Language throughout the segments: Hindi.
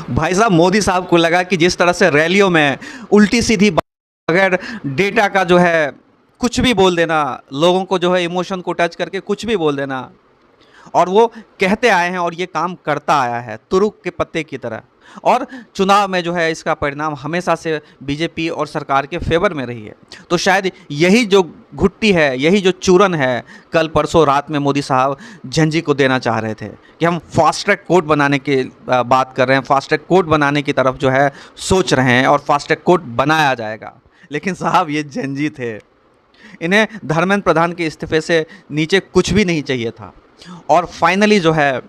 भाई साहब, मोदी साहब को लगा कि जिस तरह से रैलियों में उल्टी सीधी बगैर डेटा का जो है कुछ भी बोल देना, लोगों को जो है इमोशन को टच करके कुछ भी बोल देना, और वो कहते आए हैं और ये काम करता आया है तुरुक के पत्ते की तरह। और चुनाव में जो है इसका परिणाम हमेशा से बीजेपी और सरकार के फेवर में रही है। तो शायद यही जो घुट्टी है, यही जो चूरन है, कल परसों रात में मोदी साहब झंझी को देना चाह रहे थे कि हम फास्ट ट्रैक कोर्ट बनाने की बात कर रहे हैं, फास्ट ट्रैक कोर्ट बनाने की तरफ जो है सोच रहे हैं और फास्ट ट्रैक कोर्ट बनाया जाएगा। लेकिन साहब ये झंझी थे, इन्हें धर्मेंद्र प्रधान के इस्तीफे से नीचे कुछ भी नहीं चाहिए था। और फाइनली जो है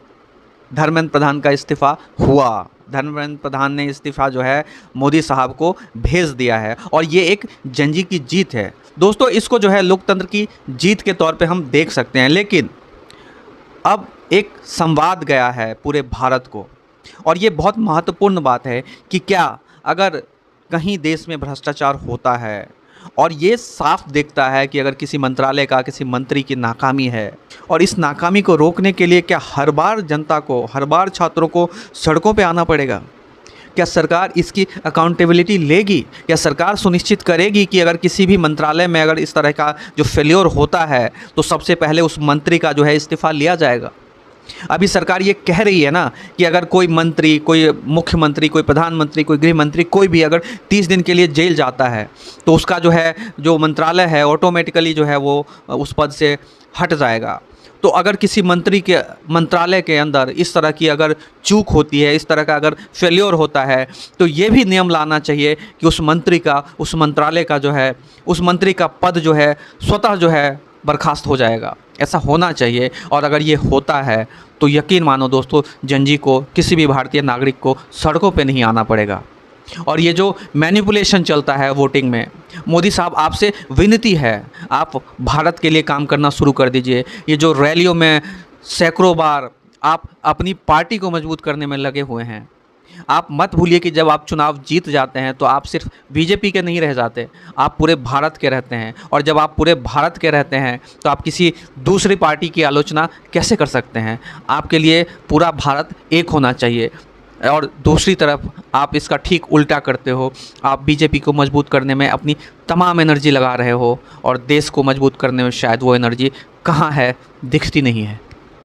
धर्मेंद्र प्रधान का इस्तीफ़ा हुआ। धर्मेंद्र प्रधान ने इस्तीफ़ा जो है मोदी साहब को भेज दिया है और ये एक झंझी की जीत है। दोस्तों, इसको जो है लोकतंत्र की जीत के तौर पे हम देख सकते हैं। लेकिन अब एक संवाद गया है पूरे भारत को, और ये बहुत महत्वपूर्ण बात है कि क्या अगर कहीं देश में भ्रष्टाचार होता है और ये साफ दिखता है कि अगर किसी मंत्रालय का किसी मंत्री की नाकामी है, और इस नाकामी को रोकने के लिए क्या हर बार जनता को, हर बार छात्रों को सड़कों पे आना पड़ेगा? क्या सरकार इसकी अकाउंटेबिलिटी लेगी? क्या सरकार सुनिश्चित करेगी कि अगर किसी भी मंत्रालय में अगर इस तरह का जो फेल्योर होता है तो सबसे पहले उस मंत्री का जो है इस्तीफ़ा लिया जाएगा? अभी सरकार ये कह रही है ना कि अगर कोई मंत्री, कोई मुख्यमंत्री, कोई प्रधानमंत्री, कोई गृह मंत्री, कोई भी अगर 30 दिन के लिए जेल जाता है तो उसका जो है जो मंत्रालय है ऑटोमेटिकली जो है वो उस पद से हट जाएगा। तो अगर किसी मंत्री के मंत्रालय के अंदर इस तरह की अगर चूक होती है, इस तरह का अगर फेल्योर होता है, तो ये भी नियम लाना चाहिए कि उस मंत्री का, उस मंत्रालय का जो है, उस मंत्री का पद जो है स्वतः जो है बर्खास्त हो जाएगा। ऐसा होना चाहिए। और अगर ये होता है तो यकीन मानो दोस्तों, झंझी को, किसी भी भारतीय नागरिक को सड़कों पे नहीं आना पड़ेगा। और ये जो मैनिपुलेशन चलता है वोटिंग में, मोदी साहब आपसे विनती है, आप भारत के लिए काम करना शुरू कर दीजिए। ये जो रैलियों में सैकड़ों बार आप अपनी पार्टी को मजबूत करने में लगे हुए हैं, आप मत भूलिए कि जब आप चुनाव जीत जाते हैं तो आप सिर्फ बीजेपी के नहीं रह जाते, आप पूरे भारत के रहते हैं। और जब आप पूरे भारत के रहते हैं तो आप किसी दूसरी पार्टी की आलोचना कैसे कर सकते हैं? आपके लिए पूरा भारत एक होना चाहिए। और दूसरी तरफ आप इसका ठीक उल्टा करते हो, आप बीजेपी को मजबूत करने में अपनी तमाम एनर्जी लगा रहे हो और देश को मजबूत करने में शायद वो एनर्जी कहाँ है, दिखती नहीं है।